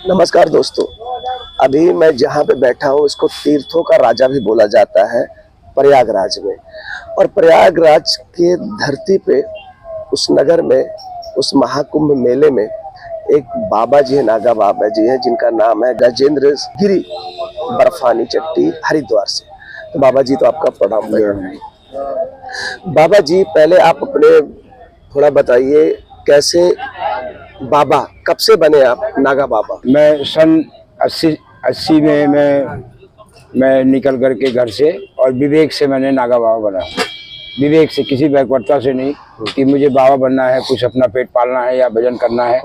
नमस्कार दोस्तों। अभी मैं जहाँ पे बैठा हूँ इसको तीर्थों का राजा भी बोला जाता है, प्रयागराज में। और प्रयागराज के धरती पे उस नगर में उस महाकुंभ मेले में एक बाबा जी है, नागा बाबा जी हैं, जिनका नाम है गजेंद्र गिरी बर्फानी चट्टी, हरिद्वार से। तो बाबा जी तो आपका प्रणाम है। बाबा जी पहले आप अपने थोड़ा बताइए, कैसे बाबा कब से बने आप नागा बाबा? मैं सन 80 में मैं निकल करके घर से और विवेक से मैंने नागा बाबा बना। विवेक से, किसी बैकवर्ता से नहीं कि मुझे बाबा बनना है, कुछ अपना पेट पालना है या भजन करना है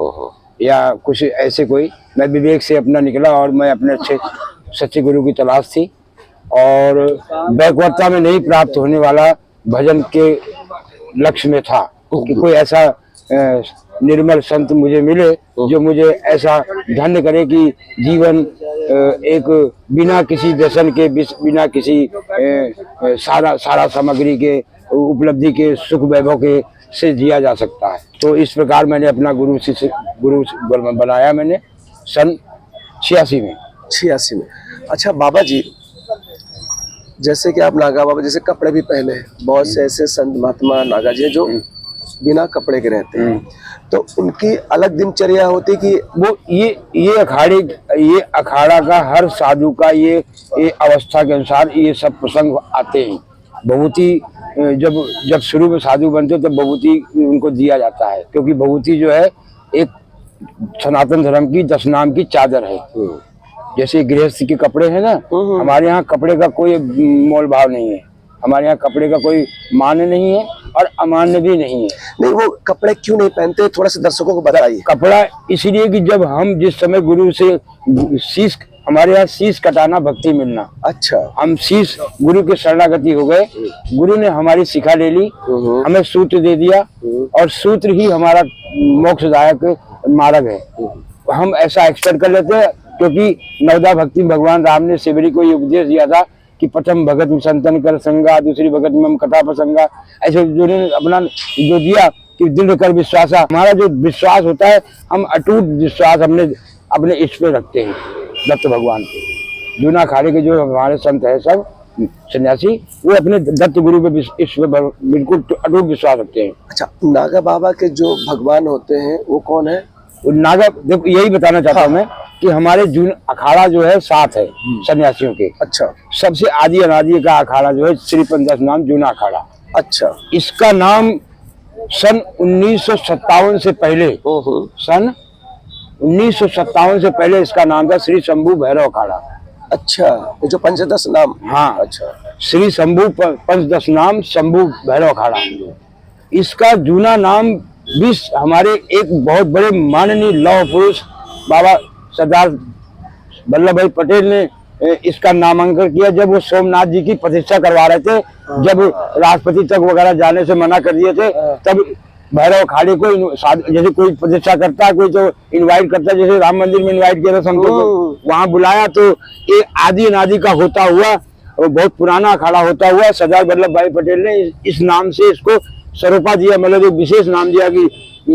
या कुछ ऐसे कोई। मैं विवेक से अपना निकला और मैं अपने अच्छे सच्चे गुरु की तलाश थी और बैकवर्ता में नहीं प्राप्त होने वाला भजन के लक्ष्य में था कि कोई ऐसा निर्मल संत मुझे मिले जो मुझे ऐसा धन्य करे कि जीवन एक बिना किसी व्यसन के, बिना किसी सारा सामग्री के, उपलब्धि के, सुख वैभव के से जिया जा सकता है। तो इस प्रकार मैंने अपना गुरु बनाया मैंने सन 86 में। अच्छा बाबा जी, जैसे कि आप नागा बाबा जैसे कपड़े भी पहने हैं, बहुत से ऐसे संत महात्मा नागा जी जो बिना कपड़े के रहते हैं, तो उनकी अलग दिनचर्या होती कि वो ये अखाड़ा का हर साधु का ये अवस्था के अनुसार ये सब प्रसंग आते हैं। भभूति जब शुरू में साधु बनते तो भभूति उनको दिया जाता है, क्योंकि भभूति जो है एक सनातन धर्म की 10 नाम की चादर है। जैसे गृहस्थ के कपड़े हैं ना, हमारे यहाँ कपड़े का कोई मोल भाव नहीं है, हमारे यहाँ कपड़े का कोई मान्य नहीं है और अमान्य भी नहीं है। नहीं, वो कपड़े क्यों नहीं पहनते, थोड़ा सा दर्शकों को बताइए। कपड़ा इसलिए कि जब हम जिस समय गुरु से शीश, हमारे यहाँ शीश कटाना भक्ति मिलना। अच्छा, हम शीश गुरु के शरणागति हो गए, गुरु ने हमारी शिखा ले ली, हमें सूत्र दे दिया और सूत्र ही हमारा मोक्षदायक मार्ग है। हम ऐसा एक्सपेक्ट कर लेते हैं, क्योंकि नवदा भक्ति भगवान राम ने शिवरी को ये उपदेश दिया था कि प्रथम भगत में संतन कर संगा, दूसरी भगत में कथा प्रसंगा। ऐसे जो अपना जो दिया कि दृढ़ कर विश्वास। हमारा जो विश्वास होता है, हम अटूट विश्वास अपने इष्ट पे रखते हैं, दत्त भगवान पे। जूना अखाड़े के जो हमारे संत है सब सन्यासी, वो अपने दत्त गुरु पे इष्ट पे बिल्कुल अटूट विश्वास रखते हैं। अच्छा, नागा बाबा के जो भगवान होते हैं वो कौन है? नागा, देखो यही बताना चाहता हूँ मैं कि हमारे जून अखाड़ा जो है 7 है सन्यासियों के। अच्छा, सबसे आदि अनादि का अखाड़ा जो है श्री पंदस नाम जूना अखाड़ा। अच्छा, इसका नाम सन 1957 से पहले, सन 1957 से पहले इसका नाम था श्री शंभू भैरव अखाड़ा। अच्छा, जो पंचदश नाम। हाँ, अच्छा, श्री शंभू पंचदश नाम शंभू भैरव अखाड़ा। इसका जूना नाम भी हमारे एक बहुत बड़े माननीय लौह पुरुष बाबा सरदार वल्लभ भाई पटेल ने इसका नामांकन किया। जब वो सोमनाथ जी की प्रतिष्ठा करवा रहे थे, जब राष्ट्रपति तक वगैरह जाने से मना कर दिए थे, तब भैरव अखाड़े को जैसे कोई प्रतिष्ठा करता है, कोई तो इनवाइट करता है, जैसे राम मंदिर में इनवाइट किया था संतों को, वहां बुलाया। तो ये आदि अनादि का होता हुआ और बहुत पुराना अखाड़ा होता हुआ सरदार वल्लभ भाई पटेल ने इस नाम से इसको सरोपा दिया, मतलब एक विशेष नाम दिया कि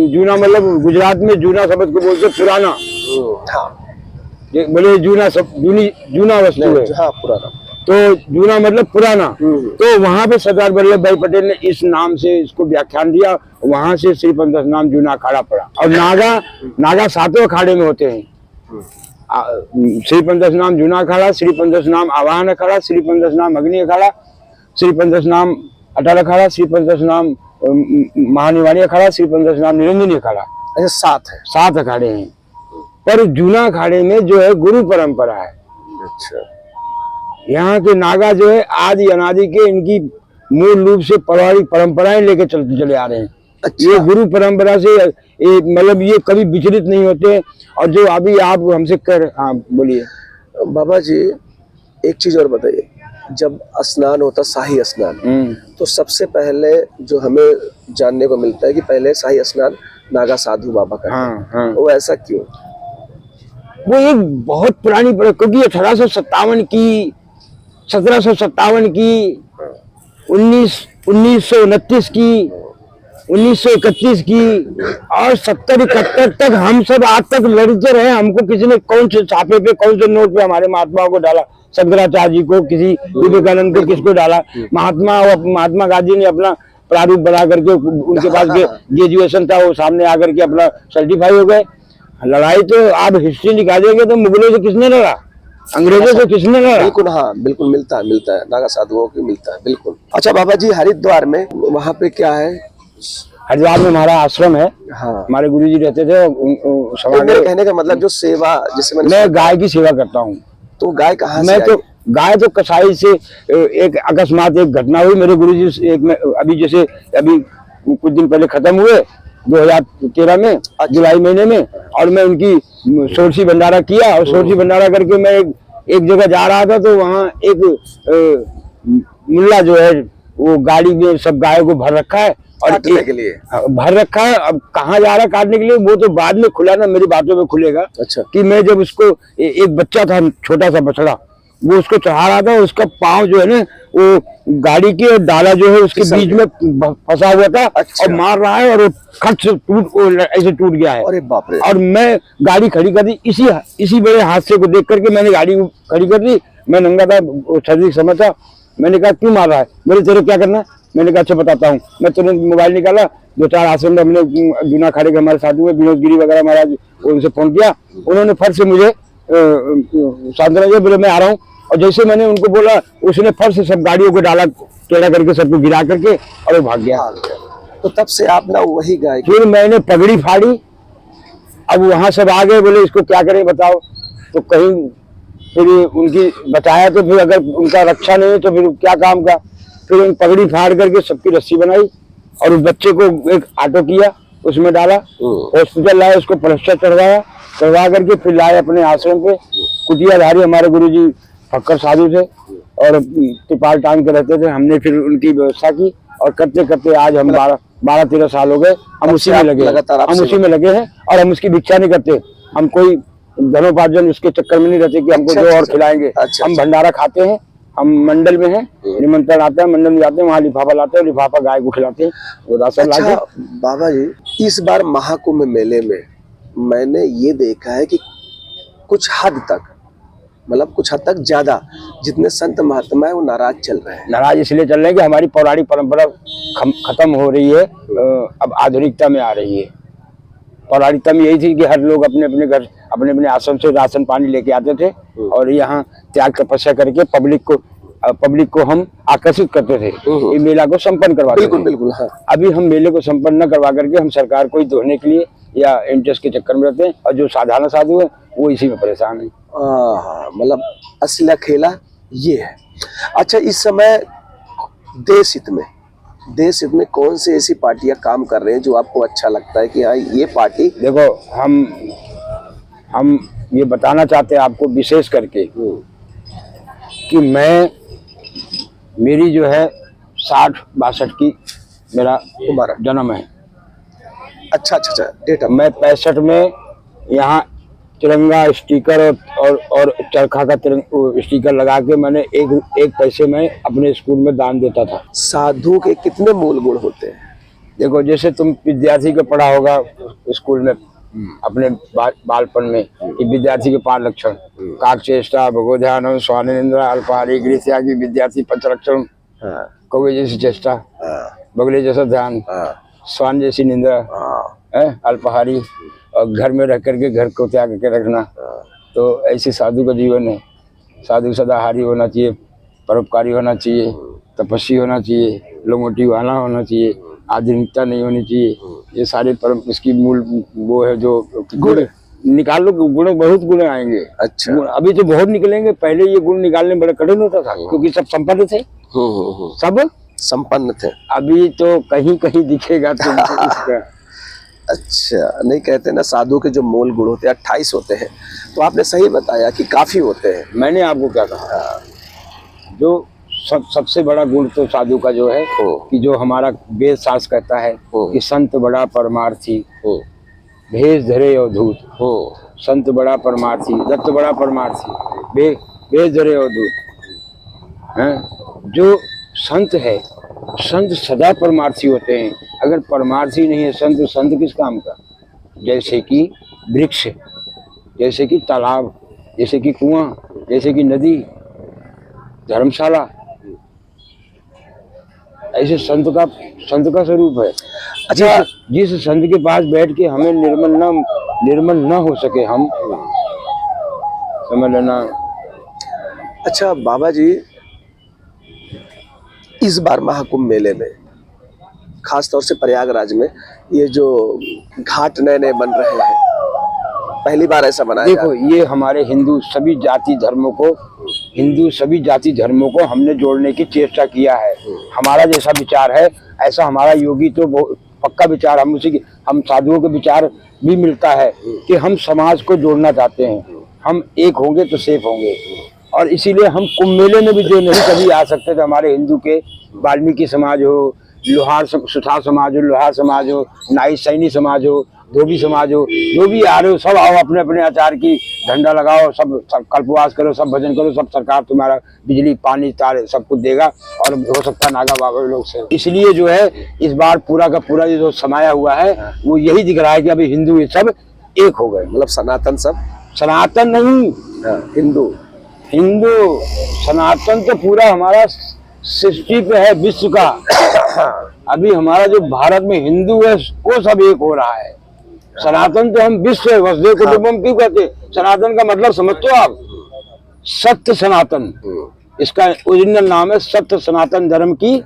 जूना, मतलब गुजरात में जूना शब्द को बोलते पुराना। बोले जूना जूना वस्तु है। हाँ, पुराना। तो जूना मतलब पुराना। तो वहां पे सरदार वल्लभ भाई पटेल ने इस नाम से इसको व्याख्यान दिया, वहां से श्री पंदस नाम जूना अखाड़ा पड़ा। और नागा 7 अखाड़े में होते हैं। श्री पंदस नाम जूना अखाड़ा, श्री पंदस नाम आवाहन अखाड़ा, श्री पंदस नाम अग्नि अखाड़ा, श्री पंदस नाम अटल अखाड़ा, श्री पंदस नाम महानिवाणी अखाड़ा, श्री पंदस नाम निरंजनी अखाड़ा। ऐसे 7 अखाड़े हैं। पर जूना अखाड़े में जो है गुरु परंपरा है। अच्छा, यहाँ के नागा जो है आदि अनादि के, इनकी मूल रूप से पौराणिक परंपराएं लेके चले आ रहे हैं। अच्छा। ये गुरु परंपरा से मतलब ये कभी विचलित नहीं होते। और जो अभी आप हमसे हाँ बोलिए। बाबा जी एक चीज और बताइए, जब स्नान होता, शाही स्नान, तो सबसे पहले जो हमें जानने को मिलता है कि पहले शाही स्नान नागा साधु बाबा करते हैं। हाँ। वो ऐसा क्यों? वो एक बहुत पुरानी, क्योंकि 1857 की, 1757 की, 1929 की, 1931 की और 70-71 तक हम सब आज तक लड़ते रहे। हमको किसी ने कौन से छापे पे कौन से नोट पे हमारे महात्माओं को डाला, शंकराचार्य जी को, किसी विवेकानंद को, किसको डाला। महात्मा गांधी ने अपना प्रारूप बना करके, उनके पास ग्रेजुएशन था, वो सामने आकर के अपना सर्टिफाई हो गए। लड़ाई तो आप हिस्ट्री निकालेंगे तो मुगलों से किसने लड़ा, अंग्रेजों से किसने लड़ा? बिल्कुल, हाँ बिल्कुल मिलता है नागा साधुओं की मिलता है, बिल्कुल। अच्छा बाबा जी, हरिद्वार में वहाँ पे क्या है? हरिद्वार में हमारा आश्रम है। हाँ, हमारे गुरुजी रहते थे। तो मेरे कहने का मतलब जो सेवा, जिसमें मैं गाय की सेवा करता हूँ। तो गाय कहाँ से मैं तो आई? गाय तो कसाई से एक अकस्मात एक घटना हुई मेरे गुरुजी एक में, अभी कुछ दिन पहले खत्म हुए 2013 में जुलाई महीने में, और मैं उनकी सोरसी भंडारा किया। और सोरसी भंडारा करके मैं एक जगह जा रहा था, तो वहाँ एक मुल्ला जो है वो गाड़ी में सब गायों को भर रखा है और काटने के लिए भर रखा है। अब कहाँ जा रहा है काटने के लिए, वो तो बाद में खुला ना, मेरी बातों में खुलेगा। अच्छा। कि मैं जब उसको एक बच्चा था, छोटा सा बछड़ा, वो उसको चढ़ा रहा था, उसका पाँव जो है ना वो गाड़ी के डाला जो है उसके बीच में फंसा हुआ था। अच्छा। और मार रहा है और वो खट से ऐसे टूट गया है। अरे बाप रे। और मैं गाड़ी खड़ी कर दी, इसी बड़े हादसे को देख करके मैंने गाड़ी खड़ी कर दी। मैं नंगा था, शारीरिक समझ था। मैंने कहा क्यों मार रहा है? मेरे तेरे क्या करना? मैंने कहा अच्छा बताता हूँ। मैं तुरंत मोबाइल निकाला, 2-4 आश्रम में हमने जूना खाड़े के हमारे साधु में विनोद गिरी वगैरह महाराज, उनसे फोन किया। उन्होंने फट से मुझे सांत्वना दिया, बोले मैं आ रहा हूँ। और जैसे मैंने उनको बोला, उसने फट से सब गाड़ियों को डाला, टेढ़ा करके सबको गिरा करके, और वो भाग गया। तो तब से आप ना वही गाय। फिर मैंने पगड़ी फाड़ी। अब वहां सब आ गए, बोले इसको क्या करें बताओ। तो कहीं फिर उनकी बताया, तो फिर अगर उनका रक्षा नहीं है तो फिर क्या काम का। फिर उन पगड़ी फाड़ करके सबकी रस्सी बनाई और उस बच्चे को एक ऑटो किया, उसमें डाला, हॉस्पिटल लाया, उसको प्लास्टर चढ़वा करके फिर लाए अपने आश्रम पे। कुटियाधारी हमारे गुरुजी फक्कर साधु थे और तिरपाल टांग के रहते थे। हमने फिर उनकी व्यवस्था की और करते करते आज हम 12-13 साल हो गए। हम उसी में लगे हैं और हम उसकी भिक्षा नहीं करते। हम कोई धनोपार्जन उसके चक्कर में नहीं रहते कि हमको जो और खिलाएंगे। हम भंडारा खाते हैं। हम मंडल में हैं, निमंत्रण आता है, मंडल में जाते हैं, वहाँ लिफाफा लाते हैं, लिफाफा गाय को खिलाते हैं, वो राशन लाते हैं। बाबा जी, इस बार महाकुंभ मेले में मैंने ये देखा है कि कुछ हद तक, मतलब कुछ हद तक ज्यादा, जितने संत महात्मा है वो नाराज चल रहे हैं। नाराज इसलिए चल रहे हैं कि हमारी पौराणिक परंपरा खत्म हो रही है, अब आधुनिकता में आ रही है। पौराणिकता में यही थी कि हर लोग अपने अपने घर, अपने अपने आश्रम से राशन पानी लेके आते थे और यहाँ त्याग तपस्या करके पब्लिक को हम आकर्षित करते थे, ये मेला को संपन्न करवाते थे। बिल्कुल हाँ। अभी हम मेले को संपन्न न करवा करके हम सरकार को ही धोने के लिए या इंटरेस्ट के चक्कर में रहते हैं, और जो साधारण साधु है वो इसी में परेशान है। मतलब असली खेला ये है। अच्छा, इस समय देश हित में कौन सी ऐसी पार्टियां काम कर रहे हैं जो आपको अच्छा लगता है कि हाँ ये पार्टी? देखो, हम ये बताना चाहते हैं आपको विशेष करके कि मेरी जो है 60-62 की मेरा जन्म है। अच्छा, डेट। मैं 65 में यहाँ तिरंगा स्टिकर और चरखा का स्टिकर लगा के मैंने एक पैसे में अपने स्कूल में दान देता था। साधु के कितने मूल गुण होते हैं? देखो, जैसे तुम विद्यार्थी को पढ़ा होगा स्कूल में अपने बालपन में कि विद्यार्थी के 5 लक्षण: काकचेष्टा, भगोध्यान, स्वानिंद्र, अल्पाहारी, गृहत्यागी, विद्यार्थी 5 लक्षण। कौवे जैसी चेष्टा, बगले जैसा ध्यान, स्वान जैसी निंद्रा, अल्पाहारी, और घर में रह करके घर को त्याग के रखना। तो ऐसे साधु का जीवन है। साधु सदाहारी होना चाहिए, परोपकारी होना चाहिए, तपस्वी होना चाहिए, लंगोटी वाला होना चाहिए, आधुनिकता नहीं होनी चाहिए। ये सारे परम इसकी मूल वो है जो गुण निकाल लो। गुण बहुत गुण आएंगे। अच्छा, अभी तो बहुत निकलेंगे। पहले ये गुण निकालने बड़ा कठिन होता था क्योंकि सब संपन्न थे। सब संपन्न थे। अभी तो कहीं कहीं दिखेगा तो इसका। अच्छा, नहीं कहते ना साधु के जो मूल गुण होते हैं 28 होते हैं, तो आपने सही बताया कि काफी होते हैं। मैंने आपको क्या कहा, जो सबसे बड़ा गुण तो साधु का जो है कि जो हमारा वेद शास्त्र कहता है कि संत बड़ा परमार्थी, भेष धरे अवधूत। संत बड़ा परमार्थी, दत्त बड़ा परमार्थी, भेष धरे अवधूत। जो संत है, संत सदा परमार्थी होते हैं। अगर परमार्थ ही नहीं है संत, तो संत किस काम का? जैसे कि वृक्ष, जैसे कि तालाब, जैसे कि कुआं, जैसे कि नदी, धर्मशाला, ऐसे संत का स्वरूप है। अच्छा, जिस संत के पास बैठ के हमें निर्मल न हो सके, हम समझ लेना। अच्छा बाबा जी, इस बार महाकुंभ मेले में खास तौर से प्रयागराज में ये जो घाट नए नए बन रहे हैं, पहली बार ऐसा बनाया जा देखो, ये हमारे सभी जाति धर्मों को हमने जोड़ने की चेष्टा किया है। हमारा जैसा विचार है, ऐसा हमारा योगी तो पक्का विचार, हम साधुओं के विचार भी मिलता है कि हम समाज को जोड़ना चाहते हैं। हम एक होंगे तो सेफ होंगे, और इसीलिए हम कुंभ मेले में भी जो नहीं कभी आ सकते थे, हमारे हिंदू के वाल्मीकि समाज हो, सुथार समाज हो, लोहार समाज हो, नाई सैनी समाज हो, धोबी समाज हो, जो भी आ रहे हो सब आओ, अपने अपने आचार की झंडा लगाओ, सब कल्पवास करो, सब भजन करो, सब सरकार तुम्हारा बिजली पानी तार सब कुछ देगा, और हो सकता है नागा बाबा लोग से। इसलिए जो है इस बार पूरा का पूरा जो समाया हुआ है वो यही दिख रहा है कि अभी हिंदू सब एक हो गए। मतलब सनातन सब, सनातन नहीं, हिंदू सनातन तो पूरा हमारा सृष्टि पे है, विश्व का। अभी हमारा जो भारत में हिंदू है वो सब एक हो रहा है। सनातन तो हम विश्व है, वसुधैव कुटुंबकम क्यों कहते हैं? सनातन का मतलब समझते हो आप? सत्य सनातन, इसका ओरिजिनल नाम है सत्य सनातन धर्म की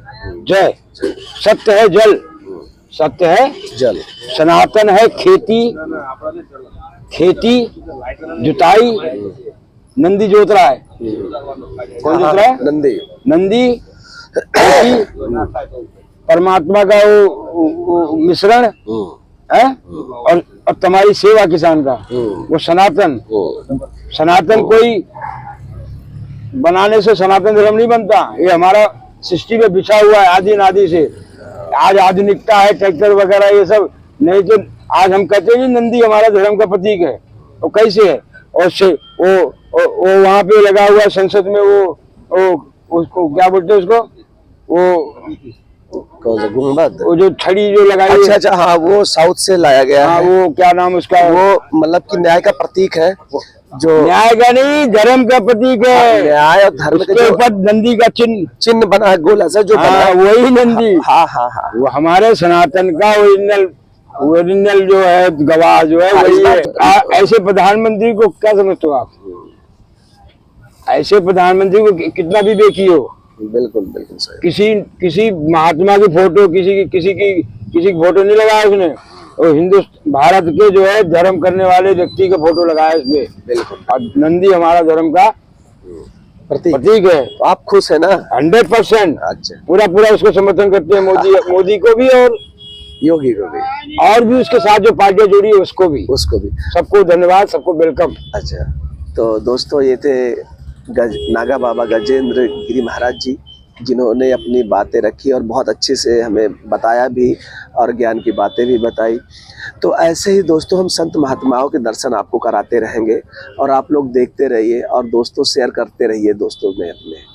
जय। सत्य है जल, सत्य है जल, सनातन है खेती जुताई। नंदी जोत रहा है, कौन जोत रहा है? नंदी खेती, परमात्मा का वो मिश्रण है, और तुम्हारी सेवा किसान का, वो सनातन। सनातन कोई बनाने से सनातन धर्म नहीं बनता, ये हमारा सृष्टि में बिछा हुआ है आदि अनादि से। आज आधुनिकता है, ट्रैक्टर वगैरह ये सब, नहीं तो आज हम कहते हैं नंदी हमारा धर्म का प्रतीक है। वो कैसे है? और से वो वहां पे लगा हुआ है संसद में, वो उसको क्या बोलते हैं उसको, गुंबद, वो जो छड़ी जो लगाई। अच्छा, हाँ, वो साउथ से लाया गया है। वो क्या नाम उसका, वो मतलब कि न्याय का प्रतीक है, जो न्याय का नहीं, धर्म का प्रतीक है। न्याय और धर्म के ऊपर नंदी का चिन्ह बना है, गोल ऐसा जो बना है, वही नंदी। हाँ हाँ हाँ, वो हमारे सनातन का ओरिजिनल जो है गवाह जो है वही है। ऐसे प्रधानमंत्री को क्या समझते हो आप? ऐसे प्रधानमंत्री को कितना भी देखिए हो, बिल्कुल बिल्कुल सही। किसी महात्मा की फोटो, किसी की फोटो नहीं लगाया उसने। और भारत के जो है धर्म करने वाले व्यक्ति का फोटो लगाया इसमें, बिल्कुल। और नंदी हमारा धर्म का प्रतीक है। तो आप खुश है ना? 100%। अच्छा, पूरा उसको समर्थन करते हैं, मोदी को भी और योगी को भी, और भी उसके साथ जो पार्टियां जुड़ी है उसको भी। सबको धन्यवाद, सबको वेलकम। अच्छा, तो दोस्तों ये थे नागा बाबा गजेंद्र गिरी महाराज जी, जिन्होंने अपनी बातें रखी और बहुत अच्छे से हमें बताया भी, और ज्ञान की बातें भी बताई। तो ऐसे ही दोस्तों हम संत महात्माओं के दर्शन आपको कराते रहेंगे, और आप लोग देखते रहिए और दोस्तों शेयर करते रहिए दोस्तों में अपने।